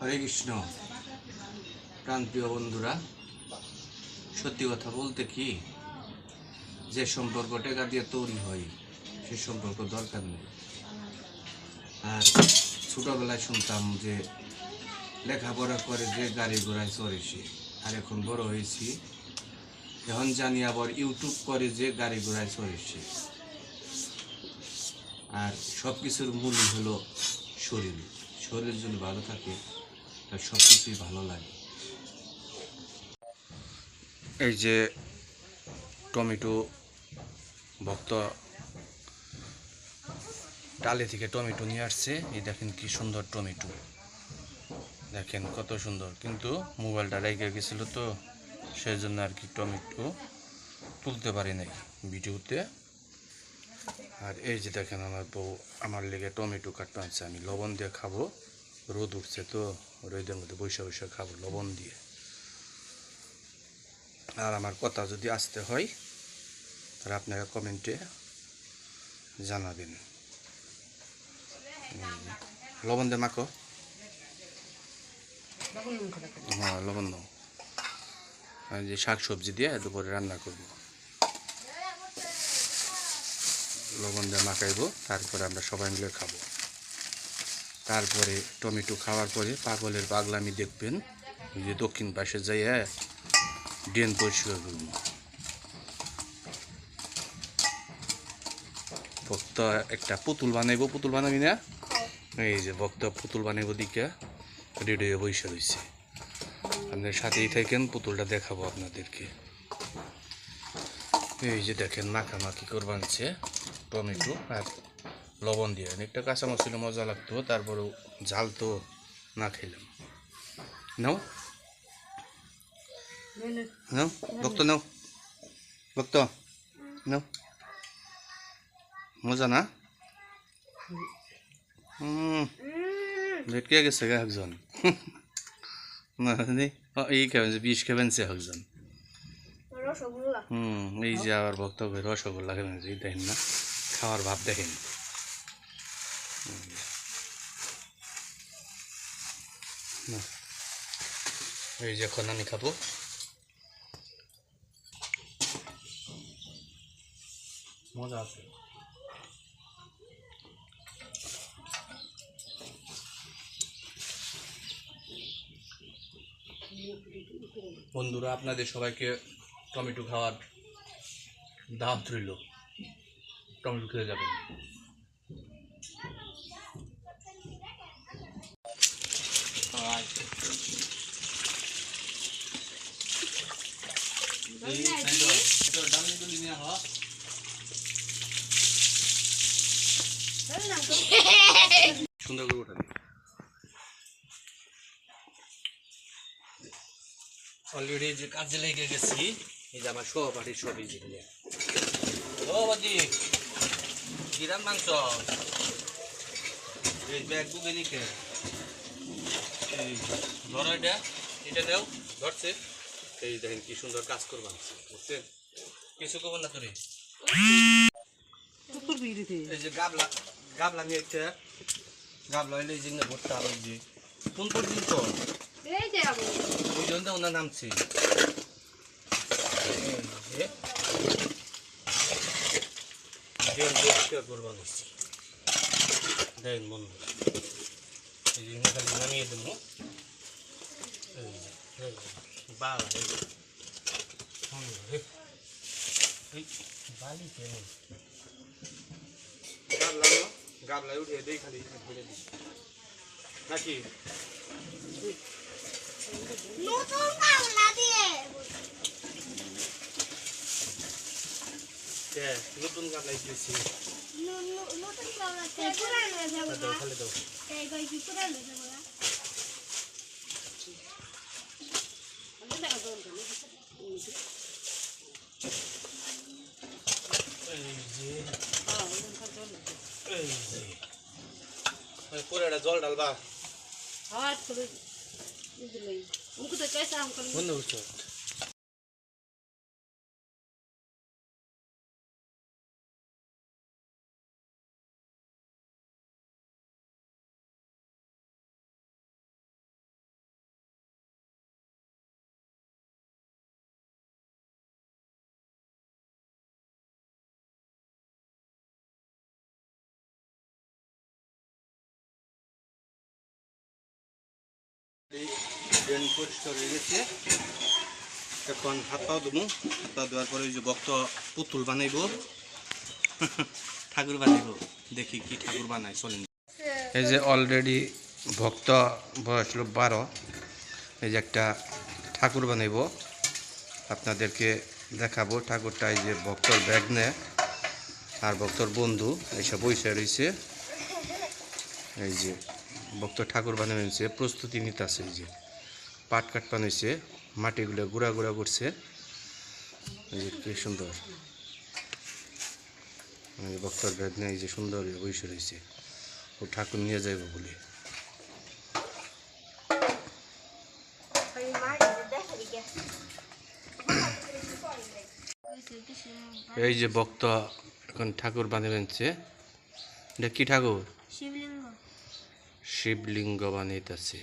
হরে কৃষ্ণ। প্রাণপ্রিয় বন্ধুরা, সত্যি কথা বলতে কি, যে সম্পর্ক টাকা দিয়ে তৈরি হয় সে সম্পর্ক দরকার নেই। আর ছোটবেলায় শুনতাম যে লেখাপড়া করে যে গাড়ি ঘোড়ায় চড়েছি, আর এখন বড় হয়েছি, এখন জানি আবার ইউটিউব করে যে গাড়ি ঘোড়ায় চড়েছি। আর সব কিছুর মূলই হলো শরীর। শরীর যদি ভালো থাকে তার সব কিছুই ভালো লাগে। এই যে টমেটো ভক্ত ডালে থেকে টমেটো নিয়ে আসছে, এই দেখেন কি সুন্দর টমেটো, দেখেন কত সুন্দর। কিন্তু মোবাইলটা রেখে গেছিল তো সেই জন্য আর কি টমেটো তুলতে পারি নাই ভিডিওতে। আর এই যে দেখেন আমার বউ আমার লেগে টমেটো কাটতে আনছে, আমি লবণ দিয়ে খাবো, রোদ উঠছে তো রোদের মধ্যে বৈশা বৈশা খাবো লবণ দিয়ে। আর আমার কথা যদি আসতে হয় তাহলে আপনারা কমেন্টে জানাবেন। লবণ দিয়ে মাখো, হ্যাঁ লবণ দাও। যে শাক সবজি দিয়ে দুপুরে রান্না করবো, লবণ দিয়ে মাখাইবো, তারপরে আমরা সবাই মিলে খাবো। তারপরে টমেটো খাওয়ার পরে পাগলের পাগলামি দেখবেন, ওই যে দক্ষিণ পাশে যাইয়া ড্রেন পরিষ্কার করবো। ভক্ত একটা পুতুল বানাইবো, পুতুল বানাবি না? এই যে ভক্ত পুতুল বানাইবো দিকে রেডি হয়ে বসে রয়েছে। আপনার সাথেই থাকেন, পুতুলটা দেখাবো আপনাদেরকে। এই যে দেখেন মাখামাখি করবানছে টমেটো আর লবণ দিয়ে, অনেকটা কাঁচামরিচ ছিল, মজা লাগতো। তারপরেও ঝাল তো না খেলাম। নাও নাও ভক্ত, নাও ভক্ত, নাও। মজা না? ভেটকে গেছে গা একজন। না এই খাবেন, বিষ খাবেন সে একজন। এই যে আবার ভক্ত রসগোল্লা খাবেন, এই দেখেন না, খাওয়ার ভাব দেখেন। এই যে এখন আমি খাবো। মজা আছে। বন্ধুরা, আপনাদের সবাইকে টমেটো খাওয়ার দাওয়াত রইল, টমেটো খেয়ে যাবেন। সুন্দর করে ওঠান। অলরেডি যে কাজে লেগে গেছি, এই যে আমার সহপাঠীর সবই জিনিস। ও বাদি কিরাম মাংস এই ব্যাগ বুকে নিকে, এই ধরো এটা, এটা দেও, ধরছে। এই দেখেন কি সুন্দর কাজ করবান, বুঝছেন? কিছু কব না তোরে। এই যে গাবলা, গাবলা নিয়ে একটা গাবলা হইলে এই যে ভর্তা ওই যে কোন পর্যন্ত এই যে ওই জন্য ওনার নামছে। করবান দেন মন, এই যে খালি নামিয়ে দেবো। বাবা বালি কেন গাবলা, গাবলা উঠে দেই খালি নাকি নতুন গাবলা দিয়ে, নতুন গাবলা দিয়েছি। নতুন গাবলা দাও, খালি দাও। এই কই কি করে নেবে বলা? পুরোটা জল ঢালবা। বন্ধু ড্রেন পরিষ্কার হয়ে গেছে, এখন হাত পা ধুবো। হাত পা ধোয়ার পরে ওই যে ভক্ত পুতুল বানাইব, ঠাকুর বানাইব। দেখি কি ঠাকুর বানায়, চলেন। এই যে অলরেডি ভক্ত বয়স হলো 12, এই যে একটা ঠাকুর বানাইব, আপনাদেরকে দেখাবো। ঠাকুরটা এই যে ভক্তর ব্যাগ নেয় আর ভক্তর বন্ধু এইসব বইসে রয়েছে। এই যে ভক্ত ঠাকুর বানিয়েছে, প্রস্তুতি নিতে আছে। এই যে পাট কাট বানিয়েছে, মাটিগুলো গুঁড়া গুঁড়া করছে। এই যে কি সুন্দর ভক্তর ব্যাগ নিয়ে এই যে সুন্দর বইসে রয়েছে, ও ঠাকুর নিয়ে যাইব বলে। এই যে ভক্ত এখন ঠাকুর বানিয়েছে। এটা কি ঠাকুর? শিবলিঙ্গ বানাইতেছে।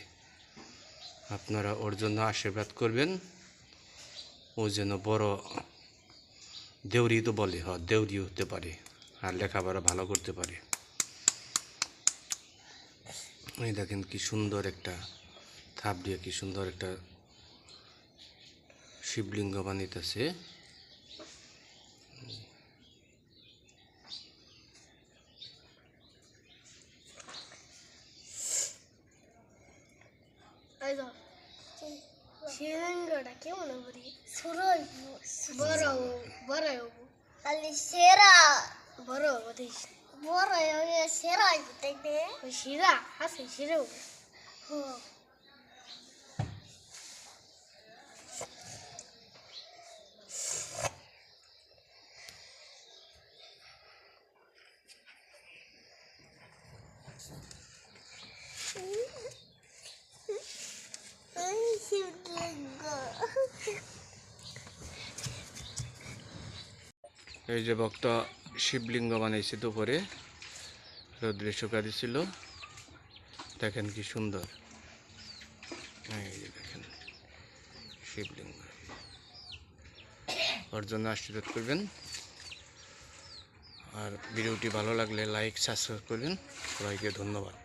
আপনারা ওর জন্য আশীর্বাদ করবেন, ও যেন বড় দেউরি তো বলে, দেউরি হতে পারে আর লেখাপড়া ভালো করতে পারে। এই দেখেন কি সুন্দর একটা থাপ দিয়ে কি সুন্দর একটা শিবলিঙ্গ বানাইতেছে। শিবলিঙ্গটা কেমন করি বড় বড় খালি সেরা বড় বড় সেরা দেখবে শিরা আছে শিরা এই যে ভক্ত শিবলিঙ্গ বানাইছে, দুপুরে রৌদ্রে শুকা দিছিল। দেখেন কি সুন্দর, এই যে দেখেন শিবলিঙ্গ। ওর জন্য আশীর্বাদ করবেন, আর ভিডিওটি ভালো লাগলে লাইক সাবস্ক্রাইব করবেন। সবাইকে ধন্যবাদ।